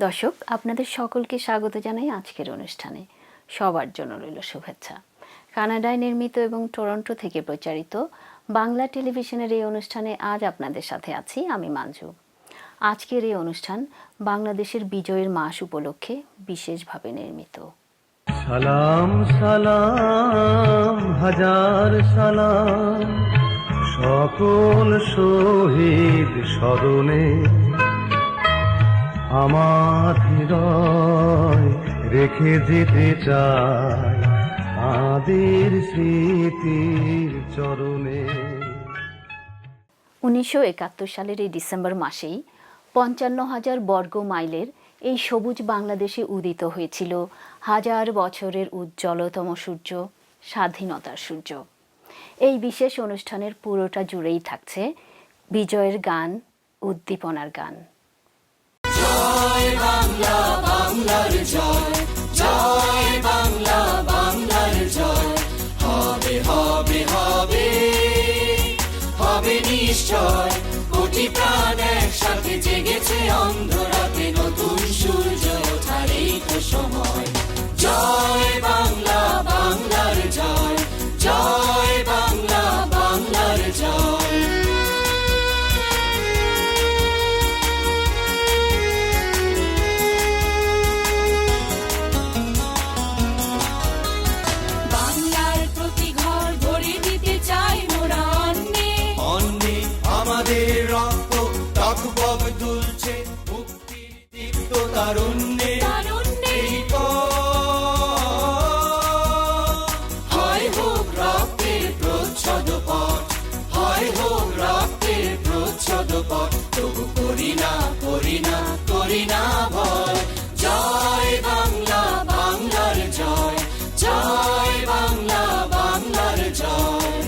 দর্শক, আপনাদের সকলকে স্বাগত জানাই আজকের অনুষ্ঠানে। সবার জন্য রইল শুভেচ্ছা। কানাডায় নির্মিত এবং টরন্টো থেকে প্রচারিত বাংলা টেলিভিশনের এই অনুষ্ঠানে আজ আপনাদের সাথে আছি আমি মাঞ্জু। আজকের এই অনুষ্ঠান বাংলাদেশের বিজয়ের মাস উপলক্ষে বিশেষভাবে নির্মিত। সালাম সালাম হাজার সালাম সকল শহীদ স্মরণে, আমার হৃদয় রেখে যেতে চাই তাদের স্মৃতির চরণে। 1971 সালের এই ডিসেম্বর মাসেই 55,000 বর্গ মাইলের এই সবুজ বাংলাদেশে উদিত হয়েছিল হাজার বছরের উজ্জ্বলতম সূর্য, স্বাধীনতার সূর্য। এই বিশেষ অনুষ্ঠানের পুরোটা জুড়েই থাকছে বিজয়ের গান, উদ্দীপনার গান। জয় বাংলা, বাংলার জয়, জয় বাংলা, বাংলার জয়। হবে হবে হবে হবে নিশ্চয়, কোটি প্রাণ একসাথে জেগেছে অন্ধরাতে, নতুন সূর্য ওঠার এই তো সময়। জয় বাংলা, বাংলার জয়, জয় বাংলা, বাংলার জয়। বাংলার প্রতি ঘর ভরে দিতে চাই মোরা অন্নে, অন্নে আমাদের রক্ত তাকবব দুলছে মুক্তির দীপ্ত তারুণ্যে, তারুণ্যে। হয় হোক রক্তের প্রচ্ছদ পথ, হয় হোক রক্তের প্রচ্ছদ পথ, তবু করি না করি না করি না ভয়। জয় বাংলা, বাংলার জয়, জয় বাংলা, বাংলার জয়।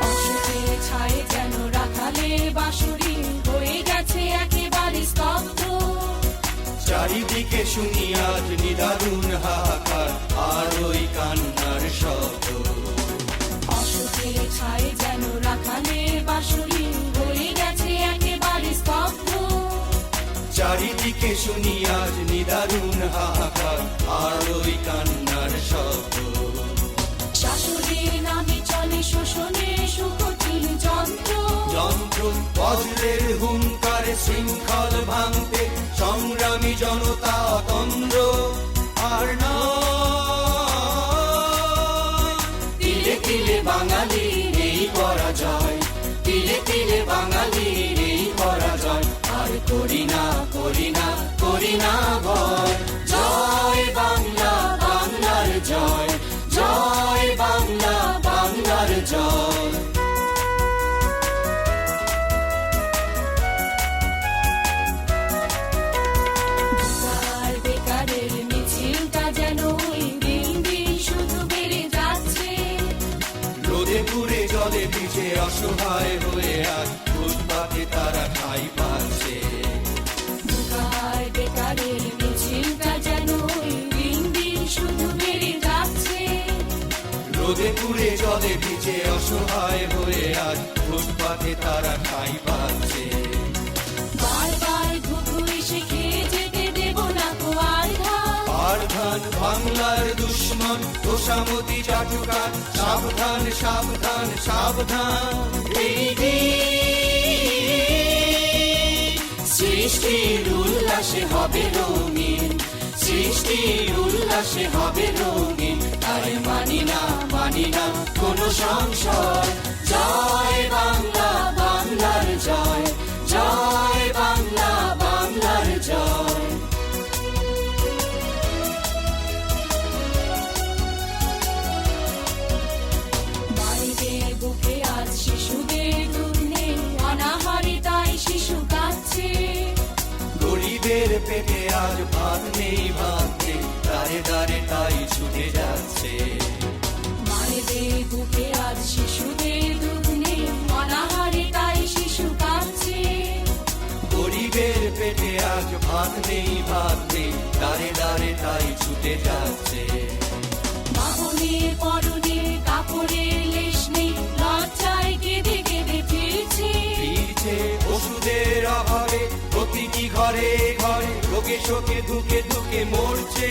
অশোকের ছায়ে যেন রাখালে বাঁশুরি হয়ে গেছে একেবারে স্তব্ধ, চারিদিকে শুনি আজ নিদারুণ হাহাকার আর ওই কান্নার শব্দ। অশোকের ছায়ে যেন রাখালে বাঁশুরি হয়ে গেছে একেবারে স্তব্ধ, চারিদিকে শুনি আজ নিদারুণ হাহাকার আর ওই কান্নার শব্দ। শাশুড়ির নামে চলে শোষণে সুকঠিন যন্ত্র, যন্ত্র বজ্রের হুঙ্কারে শৃঙ্খল ভাঙতে সংগ্রামী জনতা অতন্দ্র আর নয়। তিলে তিলে বাঙালির এই পরাজয়, তিলে তিলে বাঙালির এই পরাজয়, আর করি না করি না করি না ভয়। জয় বাংলা, বাংলার জয়, জয় বাংলা, বাংলার জয়। বেকার বেকারের মিছিলটা যেন ওই দিন দিন শুধু বেড়ে যাচ্ছে, রোদে পুড়ে জলে ভিজে অসহায় হয়ে আজ ফুটপাতে তারা ঠাঁই পাচ্ছে। বেকার বেকারের মিছিলটা যেন ওই দিন দিন শুধু বেড়ে যাচ্ছে, রোদে পুড়ে জলে ভিজে অসহায় হয়ে আজ ফুটপাতে তারা ঠাঁই পাচ্ছে। বারবার ঘুঘু এসে খেয়ে যেতে দেব না তো আর ধান, আর ধান বাংলার দুশ্মন তোষামতি চাটুকার, সাবধান সাবধান সাবধান। এই দিন সৃষ্টির উল্লাসে হবে রঙিন, সৃষ্টির উল্লাসে হবে রঙিন, আরে মানি না মানি না কোনো সংশয়। জয় বাংলা, বাংলার জয়, জয় বাংলা, বাংলার জয়। মায়েদের বুকে আজ শিশুদের দুধ নেই, অনাহারে তাই শিশু কাঁদছে, গরিবের পেটে আজ ভাত নেই ভাত নেই, দাঁড়ে দাঁড়ে তাই ছুটে যাচ্ছে। মায়েদের বুকে আজ শিশুদের দুধ নেই, অনাহারে তাই শিশু কাঁদছে, গরিবের পেটে আজ ভাত নেই ভাত নেই, দাঁড়ে দাঁড়ে তাই ছুটে যাচ্ছে। বাহনের পরনে কাপড়ের লেশ নেই, লজ্জায় কেঁদে অভাবে প্রতিটি ঘরে ঘরে রোগে শোকে ধুকে ধুকে মরছে।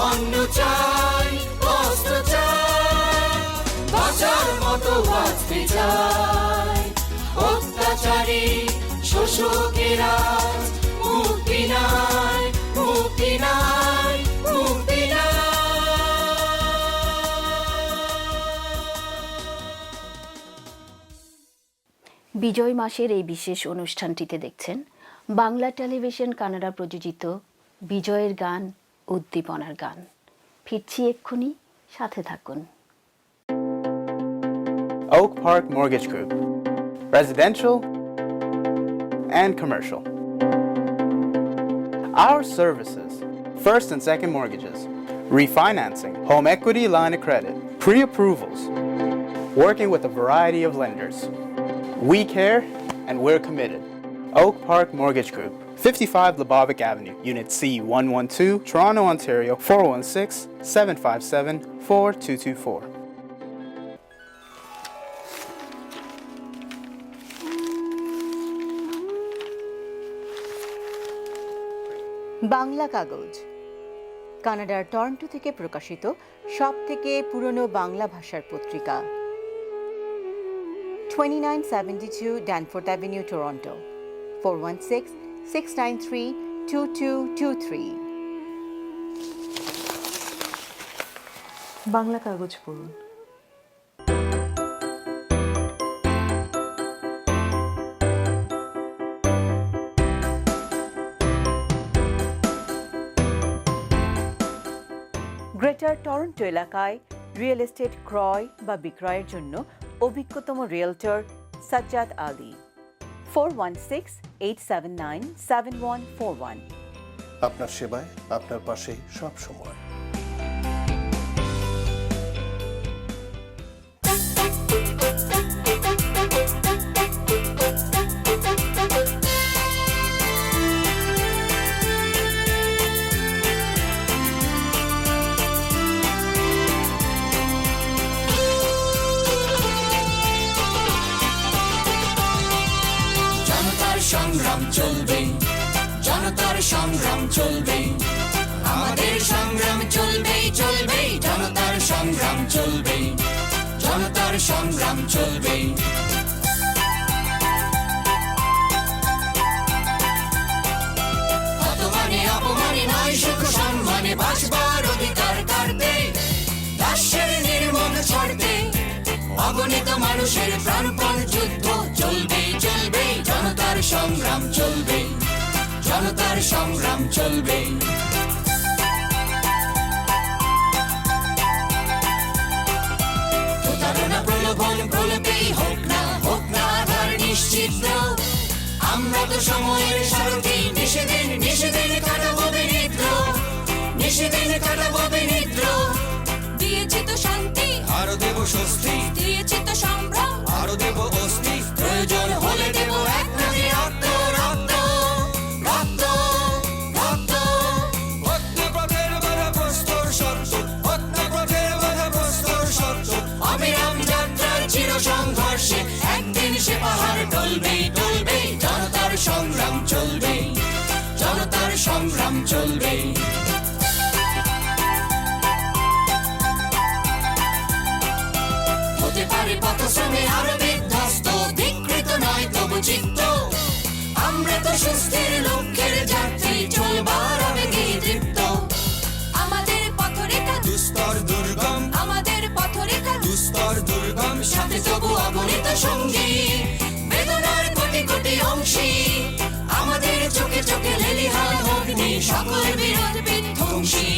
অন্ন চাই, বস্ত্র চাই, বাঁচার মতো বাঁচতে চাই। অত্যাচারী শোষকেরা মুক্তি নাই, মুক্তি নাই, মুক্তি নাই। বিজয় মাসের এই বিশেষ অনুষ্ঠানটিতে দেখছেন বাংলা টেলিভিশন কানাডা প্রযোজিত বিজয়ের গান, উদ্দীপনার গান। ফিরছি এক্ষুনি, সাথে থাকুন। Oak Park Mortgage Group, residential and commercial. Our services: first and second mortgages, refinancing, home equity line of credit, pre-approvals, working with a variety of lenders. We care and we're committed. Oak Park Mortgage Group, 55 Lebovic Avenue, Unit C112, Toronto, Ontario, 416-757-4224. Bangla কাগজ কানাডার Toronto থেকে প্রকাশিত সবথেকে পুরনো বাংলা ভাষার পত্রিকা। 2972 Danforth Avenue, Toronto, 416-693-2223. Bangla কাগজ পড়ুন। গ্রেটার টরন্টো এলাকায় রিয়েল এস্টেট ক্রয় বা বিক্রয়ের জন্য অভিজ্ঞতম রিয়েলটর সাজ্জাদ আলী। 416-879-7141। আপনার সেবায়, আপনার পাশে সব সময়। সংগ্রাম চলবে, জনতার সংগ্রাম চলবে, আমাদের সংগ্রাম চলবে, চলবে, জনতার সংগ্রাম চলবে, জনতার সংগ্রাম চলবে। অপমানে অপমানে নয়, সুখ সম্মানে বাঁচবার অধিকার কাটতে, দাস্যের নির্মম ছাড়তে, অগণিত মানুষের প্রাণপণ যুদ্ধ চলবে, চলবে, জনতার সংগ্রাম চলবে, জনতার সংগ্রাম চলবে। প্রতারণা প্রলোভন প্রলোভেই হোক না, হোক না আধার নিশ্চিত। আমরা তো সময়ের সারথি, নিষেদিন নিষেদিন কাটাবো বিনিদ্র, নিষেদিন কাটাবো বিনিদ্র। দিয়েছি তো শান্তি, আরো দেব স্বস্তি, দিয়েছি তো সম্ভ্রম, আরো দেব অস্তি। প্রয়োজন হলে দেব এক নদী রক্ত, রক্ত, রক্ত, রক্ত। অগ্নিপথের বাধা প্রস্তর সত্য, অগ্নিপথের বাধা প্রস্তর সত্য। অবিরাম যাত্রার চির সংঘর্ষে একদিন সে পাহাড় টলবে, টলবে, জনতার সংগ্রাম চলবে, জনতার সংগ্রাম চলবে। হতে পারে পথশ্রমে আরো বিধ্বস্ত, বিকৃত নয় তবু চিত্ত। আমরা তো সুস্থির লক্ষ্যের যাত্রী, চলবার আবেগে তৃপ্ত। আমাদের পথরেখা দুস্তর দুর্গম, আমাদের পথরেখা দুস্তর দুর্গম। সাথে তবু অগণিত সঙ্গী, বেদনার কোটি কোটি অংশী। আমাদের চোখে চোখে লেলিহান অগ্নি, সকল বিরোধ বিধ্বংসী।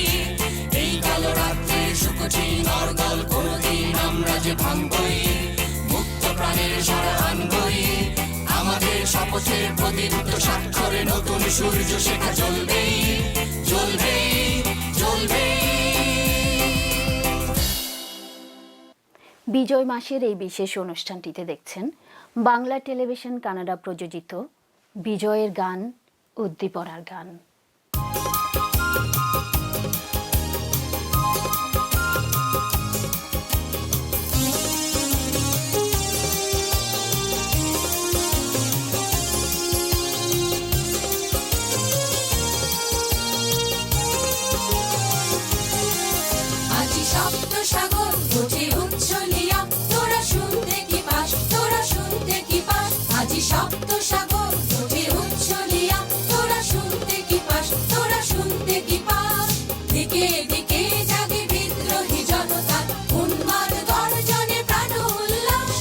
এই কালো রাত্রে শুকোছি নরদল, কোনদিন আমরা যে ভাঙবই, মুক্ত প্রাণের সারা আনবই। আমাদের শপথের প্রতিদ্বন্দ্ব স্বাক্ষরে নতুন সূর্য শেখা চলবেই, চলবেই, চলবেই। বিজয় মাসের এই বিশেষ অনুষ্ঠানটিতে দেখছেন বাংলা টেলিভিশন কানাডা প্রযোজিত বিজয়ের গান, উদ্দীপনার গান। সপ্ত সাগর ওঠে উচ্ছলিয়া, তোরা শুনতে কি পাস, তোরা শুনতে কি পাস। দিকে দিকে জাগে বিদ্রোহী জনতা, উন্মাদ গর্জনে প্রাণ উল্লাস।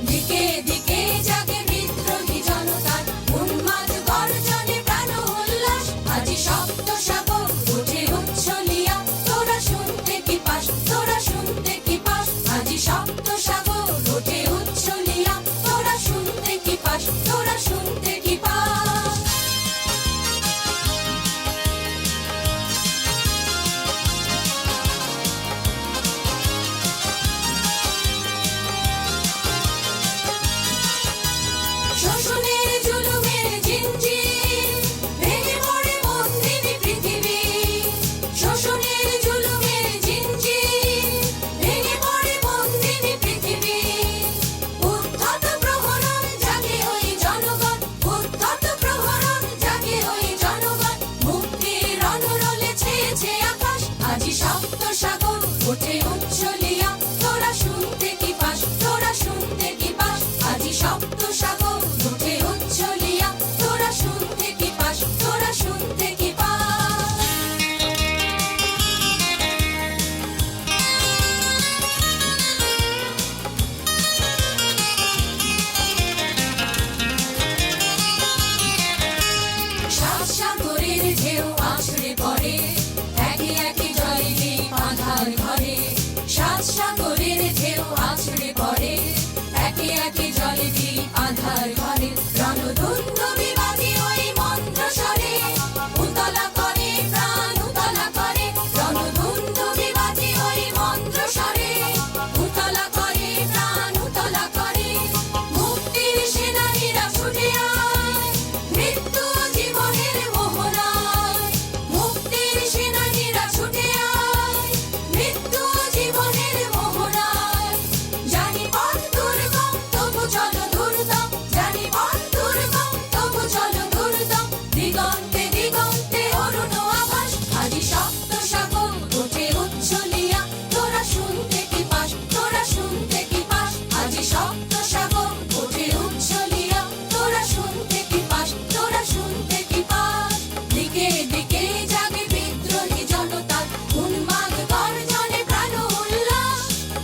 দিকে দিকে জাগে বিদ্রোহী জনতা, উন্মাদ গর্জনে প্রাণ উল্লাস। আজি সপ্ত সাগর ওঠে উচ্ছলিয়া, তোরা শুনতে কি পাস, তোরা শুনতে কি পাস। আজি সপ্ত সাগর ওঠে উচ্ছলিয়া, তোরা শুনতে কি পাস, তোরা শুনতে কি পাস। শোষণের জুলুমের জিঞ্জির ভেঙে পড়ে বন্দিনী পৃথিবী। শোষণের জুলুমের জিঞ্জির ভেঙে পড়ে বন্দিনী পৃথিবী। উদ্ধত প্রহরণ জাগে ওই জনগণ, উদ্ধত প্রহরণ জাগে ওই জনগণ। মুক্তির রণরোলে ছেয়েছে আকাশ, আজি সপ্ত সাগর ওঠে উচ্ছলিয়া, তোরা শুনতে কি পাস, তোরা শুনতে কি পাস। আজি সপ্ত সাগর ওঠে উচ্ছলিয়া, তোরা শুনতে কি পাস, তোরা শুনতে কি পাস। সাত সাগরের ঢেউ আছড়ে পড়ে, একে একে জলে দ্বীপ আঁধার ঘরে। সাত সাগরের ঢেউ আছড়ে পড়ে, একে একে জলে দ্বীপ আঁধার ঘরে। রণধুন্দুভি বাজে ওই মন্ত্র স্বরে, উতলা করে প্রাণ উতলা করে। রণধুন্দুভি বাজে ওই মন্ত্র স্বরে, উতলা করে প্রাণ উতলা করে। মুক্তির সেনানীরা ছুটে আয়, মৃত্যু জীবনের মোহনায়। মুক্তির সেনানীরা ছুটে আয়, মৃত্যু জীবনের মোহনায়। জানি পথ দুর্গম তবু চলো দুর্দম, জানি পথ দুর্গম তবু চলো দুর্দম। দিগন্তে দিগন্তে অরুণ আভাস, আজি সপ্ত সাগর ওঠে উচ্ছলিয়া, তোরা শুনতে কি পাস, তোরা শুনতে কি পাস। আজি সপ্ত সাগর ওঠে উচ্ছলিয়া, তোরা শুনতে কি পাস, তোরা শুনতে কি পাস। দিকে দিকে জাগে বিদ্রোহী জনতা, উন্মাদ গর্জনে প্রাণ উল্লাস।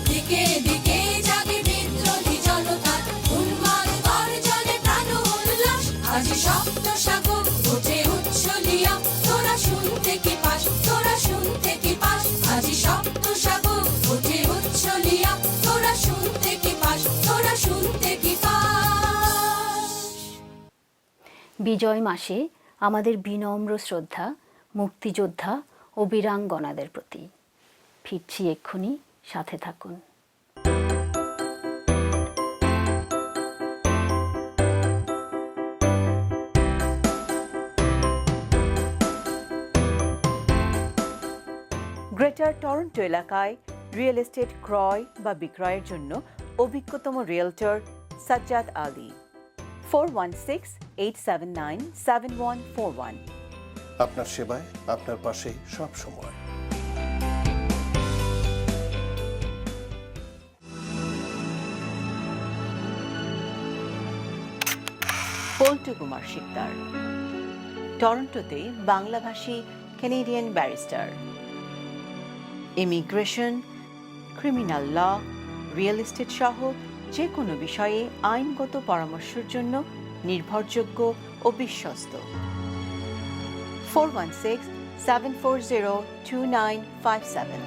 দিকে দিকে জাগে বিদ্রোহী জনতা, উন্মাদ গর্জনে প্রাণ উল্লাস। আজি সপ্ত সাগর ওঠে উচ্ছলিয়া, তোরা শুনতে কি পাস, তোরা শুনতে কি পাস। আজি সপ্ত সাগর ওঠে উচ্ছলিয়া, তোরা শুনতে কি পাস, তোরা শুনতে কি পাস। বিজয় মাসে আমাদের বিনম্র শ্রদ্ধা মুক্তিযোদ্ধা ও বীরাঙ্গনাদের প্রতি। ফিরছি এক্ষুনি, সাথে থাকুন। গ্রেটার টরন্টো এলাকায় রিয়েল এস্টেট ক্রয় বা বিক্রয়ের জন্য অভিজ্ঞতম রিয়েলটর সাজ্জাদ আলী। 416-879-7141। আপনার সেবায়, আপনার পাশেই সব সময়। পল্টু কুমার শিকদার, টরন্টোতে বাংলাভাষী Canadian barrister. Immigration, criminal law, real estate সহ যে কোনো বিষয়ে আইনগত পরামর্শের জন্য নির্ভরযোগ্য ও বিশ্বস্ত। 416-740-2957।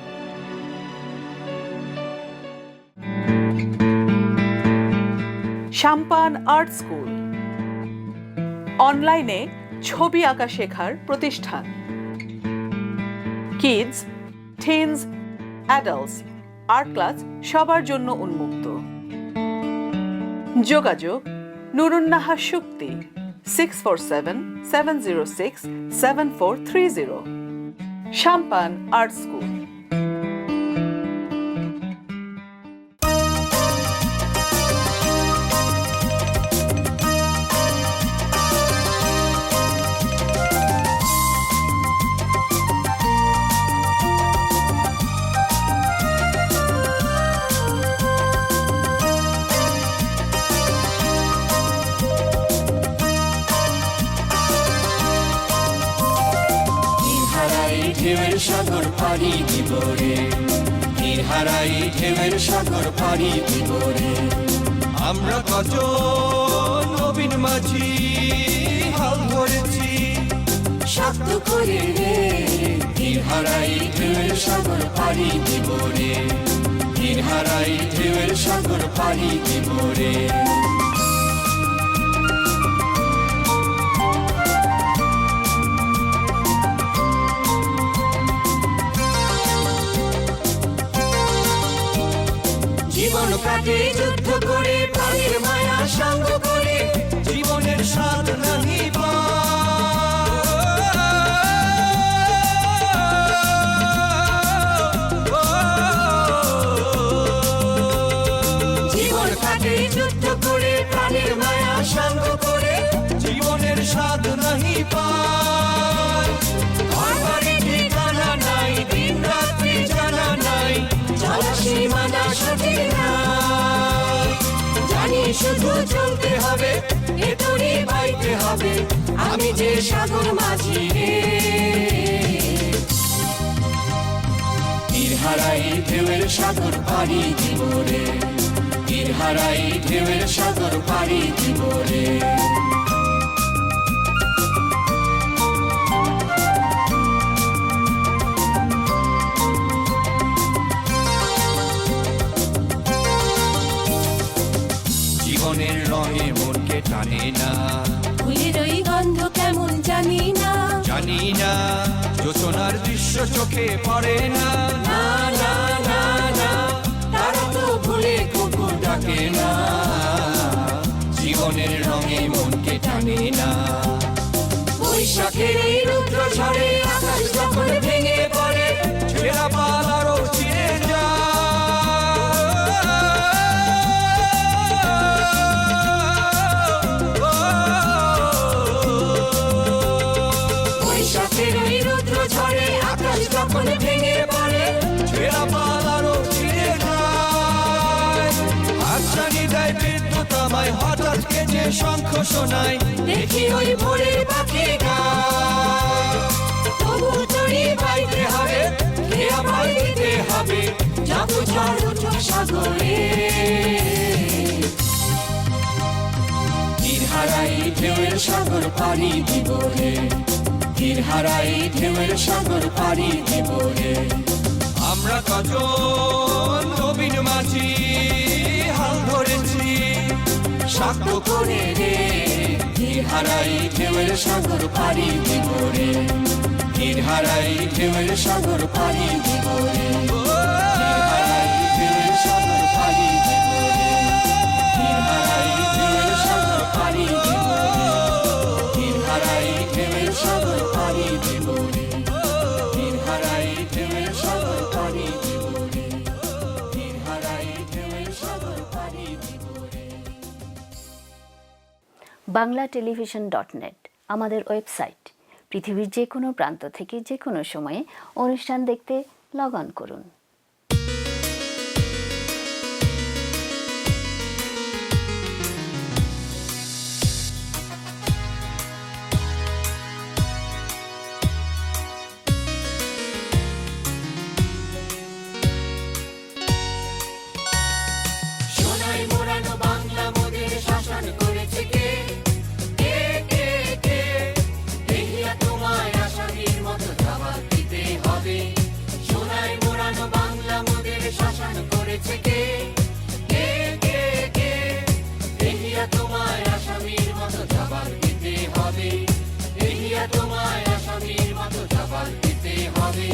সাম্পান আর্ট স্কুল, অনলাইনে ছবি আঁকা শেখার প্রতিষ্ঠান। Kids, teens, adults art class সবার জন্য উন্মুক্ত। যোগাযোগ নুরুন্নাহা শুক্তি 647-706-7430। সাম্পান art school. ঢেউয়ের সাগর পাড়ি দিব রে, তীর হারাই ঢেউয়ের সাগর পাড়ি দিব রে। আমরা কত নবীন মাঝি হাল ধরেছি শক্ত করে রে, তীর হারাই ঢেউয়ের সাগর পাড়ি দিব রে, তীর হারাই ঢেউয়ের সাগর পাড়ি দিব রে। জীবন কাটে যুদ্ধ করে, প্রাণের মায়া সঙ্গ করে, জীবনের স্বাদ নাহি জীবন কাটে যুদ্ধ করে, প্রাণের মায়া সঙ্গ করে, জীবনের স্বাদ নাহি পায়। ঘর বাড়ি ঠিকানা নাই, দিন রাত্রি জানা নাই, চলা সীমানা সঠিক নাই। জানি শুধু চলতে হবে, এতরি বাইতে হবে, আমি যে সাগর মাঝি রে। তীর হারাই ঢেউয়ের সাগর পাড়ি দিব রে, তীর হারাই ঢেউয়ের সাগর পাড়ি দিব রে। জীবনের রঙে মনকে টানে না, ফুলের ওই গন্ধ কেমন জানি না, জানি না যোচনার দৃশ্য চোখে পড়ে না। না না না না, তারা তো ভুলে কুকুর ডাকে না, জীবনের রঙে মনকে টানে না। বৈশাখের এই রুদ্র ঝড়ে আকাশ যখন ভেঙে পড়ে, ছেঁড়া পাল আরো ছিঁড়ে যায়। বৈশাখের এই রুদ্র ঝড়ে আকাশ যখন ভেঙে পড়ে, ছেঁড়া পাল আরো ছিঁড়ে যায়। হাতছানি দেয় বিদ্যুৎ আমায়, হঠাৎ কে যে শঙ্খ শোনায়, দেখি ওই ভোরের পাখি গায়। তবু চড়ি বাইতে হবে, খেয়া পাই দিতে হবে, যত ঝড় উঠুক সাগরে। তীর হারাই ঢেউয়ের সাগর পাড়ি দিব রে, তীর হারাই ঢেউয়ের সাগর পাড়ি দিব রে। আমরা কজন নবীন মাঝি হাল ধরেছি শক্ত করে রে, তীর হারাই ঢেউয়ের সাগর পাড়ি দিব রে, তীর হারাই ঢেউয়ের সাগর পাড়ি দিব রে। তীর হারাই ঢেউয়ের সাগর পাড়ি দিব রে, তীর হারাই ঢেউয়ের সাগর পাড়ি দিব রে, তীর হারাই ঢেউয়ের সাগর পাড়ি দিব রে, তীর হারাই ঢেউয়ের সাগর পাড়ি দিব রে, তীর হারাই ঢেউয়ের সাগর পাড়ি দিব রে। banglatelevision.net আমাদের ওয়েবসাইট। পৃথিবীর যে কোনো প্রান্ত থেকে যে কোনো সময়ে অনুষ্ঠান দেখতে লগ অন করুন। সোনায় মোড়ানো বাংলা মোদের শাসন করেছে কে? কে কে কে? দেখিয়া তোমায় আসামির মতো জবাব দিতে হবে। সোনায় মোড়ানো বাংলা মোদের শাসন করেছে কে? কে কে কে? দেখিয়া তোমায় আসামির মতো জবাব দিতে হবে। দেখিয়া তোমায় আসামির মতো জবাব দিতে হবে।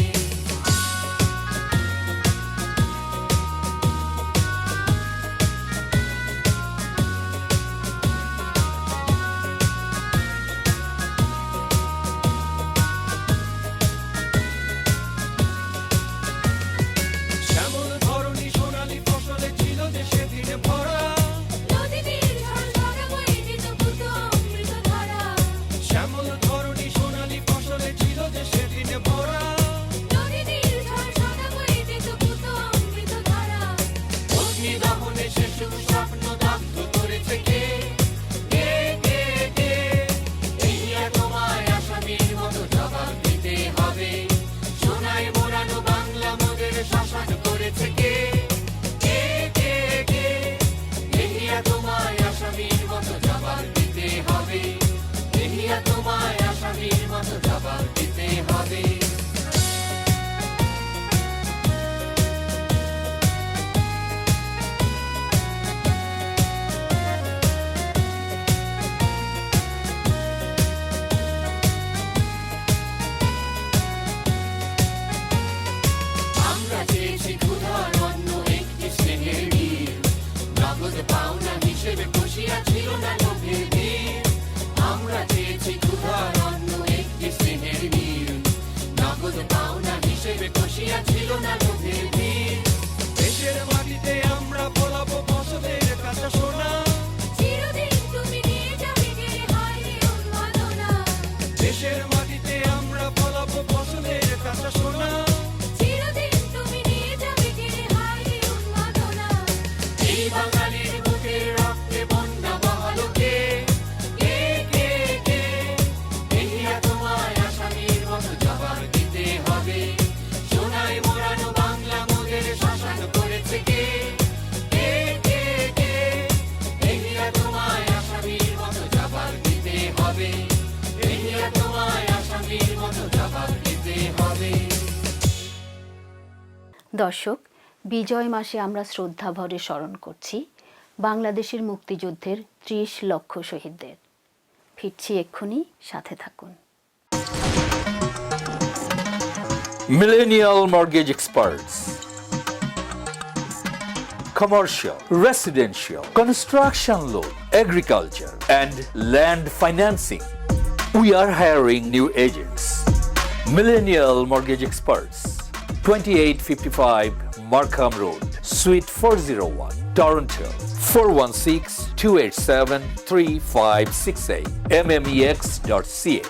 শ্যামল ধরণী সোনালী ফসলে ছিল যে সেদিনে ভরা। শ্যামল ধরণী সোনালী ফসলে ছিল যে সেদিনে ভরা। দর্শক, বিজয় মাসে আমরা শ্রদ্ধাভরে স্মরণ করছি বাংলাদেশের মুক্তিযুদ্ধের ৩০ লক্ষ শহীদদের। ফিরছি এক্ষুনি, সাথে থাকুন। Millennial Mortgage Experts. Commercial, residential, construction loan, agriculture, and land financing. We are hiring new agents. Millennial Mortgage Experts. 2855 Markham Road, Suite 401, Toronto. 416-287-3568. mmex.ca.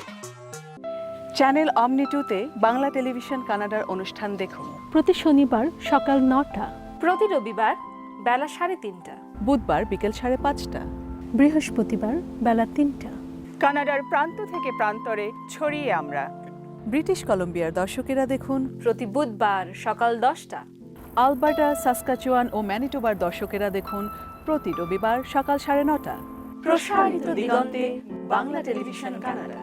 Channel অমনি 2-তে বাংলা টেলিভিশন কানাডার অনুষ্ঠান দেখুন। প্রতি শনিবার সকাল 9টা, প্রতি রবিবার বেলা 3:30, বুধবার বিকেল 5:30। বৃহস্পতিবার বেলা 3টা। কানাডার প্রান্ত থেকে প্রান্তরে ছড়িয়ে আমরা। ব্রিটিশ কলম্বিয়ার দর্শকেরা দেখুন প্রতি বুধবার সকাল 10টা, আলবার্টা, সাসকাচুয়ান ও ম্যানিটোবার দর্শকেরা দেখুন প্রতি রবিবার সকাল 9:30। প্রসারিত দিগন্তে Bangla television Canada.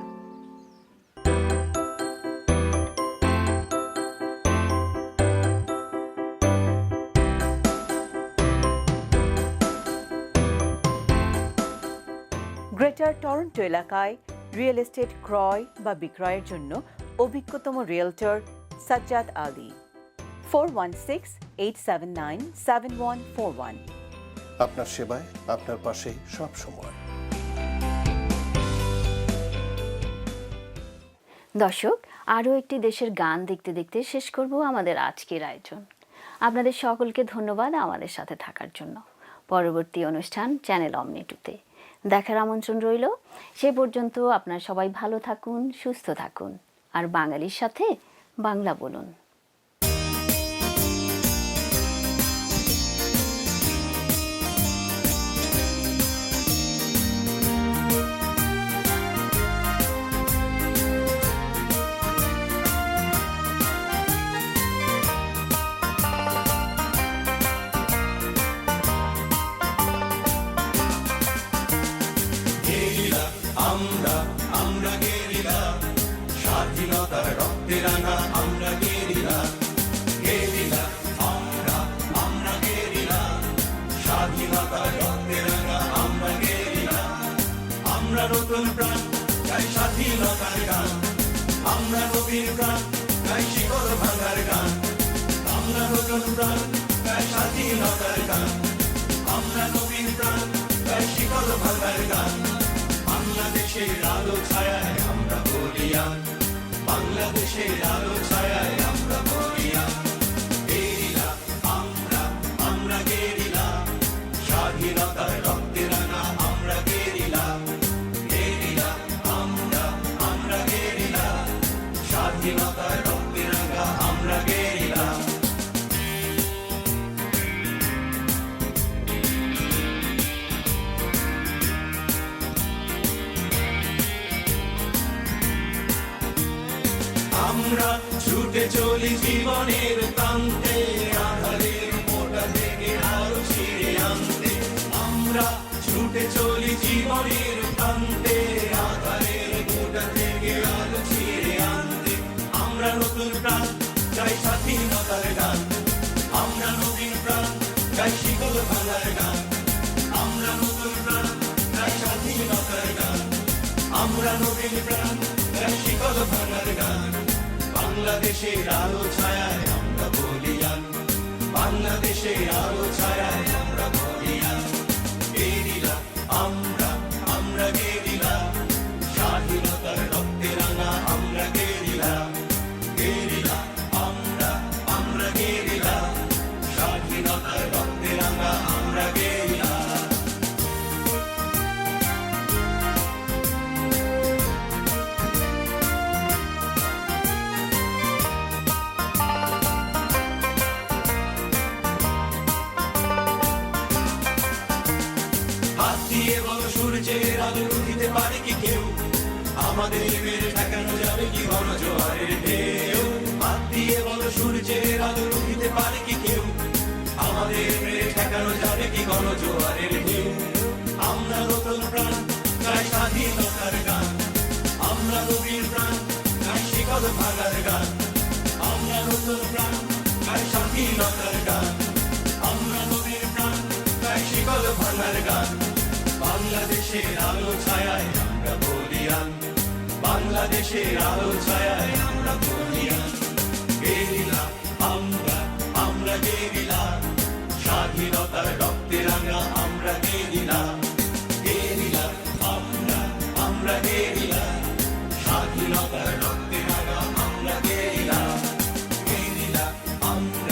Greater Toronto এলাকায় রিয়েল এস্টেট ক্রয় বা বিক্রয়ের জন্য অভিজ্ঞতম রিয়েলটর সাজ্জাদ আলী। 416-879-7141। আপনার সেবায়, আপনার পাশে সব সময়। দর্শক, আরও একটি দেশের গান দেখতে দেখতে শেষ করব আমাদের আজকের আয়োজন। আপনাদের সকলকে ধন্যবাদ আমাদের সাথে থাকার জন্য। পরবর্তী অনুষ্ঠান চ্যানেল অমনি 2-তে দেখার আমন্ত্রণ রইল। সে পর্যন্ত আপনারা সবাই ভালো থাকুন, সুস্থ থাকুন, আর বাঙালির সাথে বাংলা বলুন। আমরা গেরিলা, স্বাধীনতার রক্তে রাঙা আমরা গেরিলা। গেরিলা আমরা গেরিলা, স্বাধীনতার রক্তে রাঙা আমরা গেরিলা। আমরা নতুন প্রাণ গাই স্বাধীনতার গান, আমরা নবীন প্রাণ গাই শিকড় ভাঙার গান। আমরা নতুন প্রাণ গাই স্বাধীনতার গান, আমরা নবীন প্রাণ গাই শিকড় ভাঙার গান। বাংলাদেশের আলো ছায়ায় আমরা বলিয়ান, বাংলাদেশের আলো ছায়ায় আমরা বলিয়ান। গেরিলা আমরা গেরিলা, স্বাধীনতার রক্তে রাঙা আমরা গেরিলা। গেরিলা আমরা গেরিলা, স্বাধীনতার রক্তে রাঙা আমরা গেরিলা। আমরা ছুটে চলি জীবনের প্রান্তে, আধারের মোটা থেকে আলো ছিঁড়ে আনতে। আমরা ছুটে চলি জীবনের প্রান্তে, আধারের মোটা থেকে আলো ছিঁড়ে আনতে। আমরা নতুন প্রাণ গাই স্বাধীনতার গান, আমরা নবীন প্রাণ গাই শিকল ভাঙার গান। আমরা নতুন প্রাণ গাই স্বাধীনতার গান, আমরা নবীন প্রাণ গাই শিকল ভাঙার গান। বাংলাদেশের আলো ছায়ায় আমরা বলিয়ান, বাংলাদেশের আলো ছায়ায় আমরা বলিয়ান। গেরিলা আমরা গেরিলা, স্বাধীনতার রক্তে রাঙা আমরা গেরিলা। গেরিলা আমরা গেরিলা, স্বাধীনতার রক্তে রাঙা আমরা গেরিলা। সূর্যের আলো দিতে পারে কি কেউ, আমাদের মেরে ঠেকানো যাবে কি ঘন জোয়ারের ঢেউ। হাত দিয়ে বলো সূর্যের আলো দিতে পারে কি কেউ, আমাদের মেরে ঠেকানো যাবে কি ঘন জোয়ারের ঢেউ। আমরা নতুন প্রাণ গাই স্বাধীনতার গান, আমরা নবীন প্রাণ গাই শিকল ভাঙার গান। আমরা নতুন প্রাণ গাই স্বাধীনতার স্বাধীনতার গান, আমরা নদীর প্রাণ, তাই শিকল ভাঙার গান। বাংলাদেশের আলো ছায়ায় আমরা বলিয়ান, বাংলাদেশের আলো ছায়ায় আমরা বলিয়ান। গেরিলা আমরা, আমরা গেরিলা, স্বাধীনতার রক্তে রাঙা আমরা গেরিলা। গেরিলা আমরা, আমরা গেরিলা, স্বাধীনতার রক্তে রাঙা আমরা গেরিলা। গেরিলা আমরা।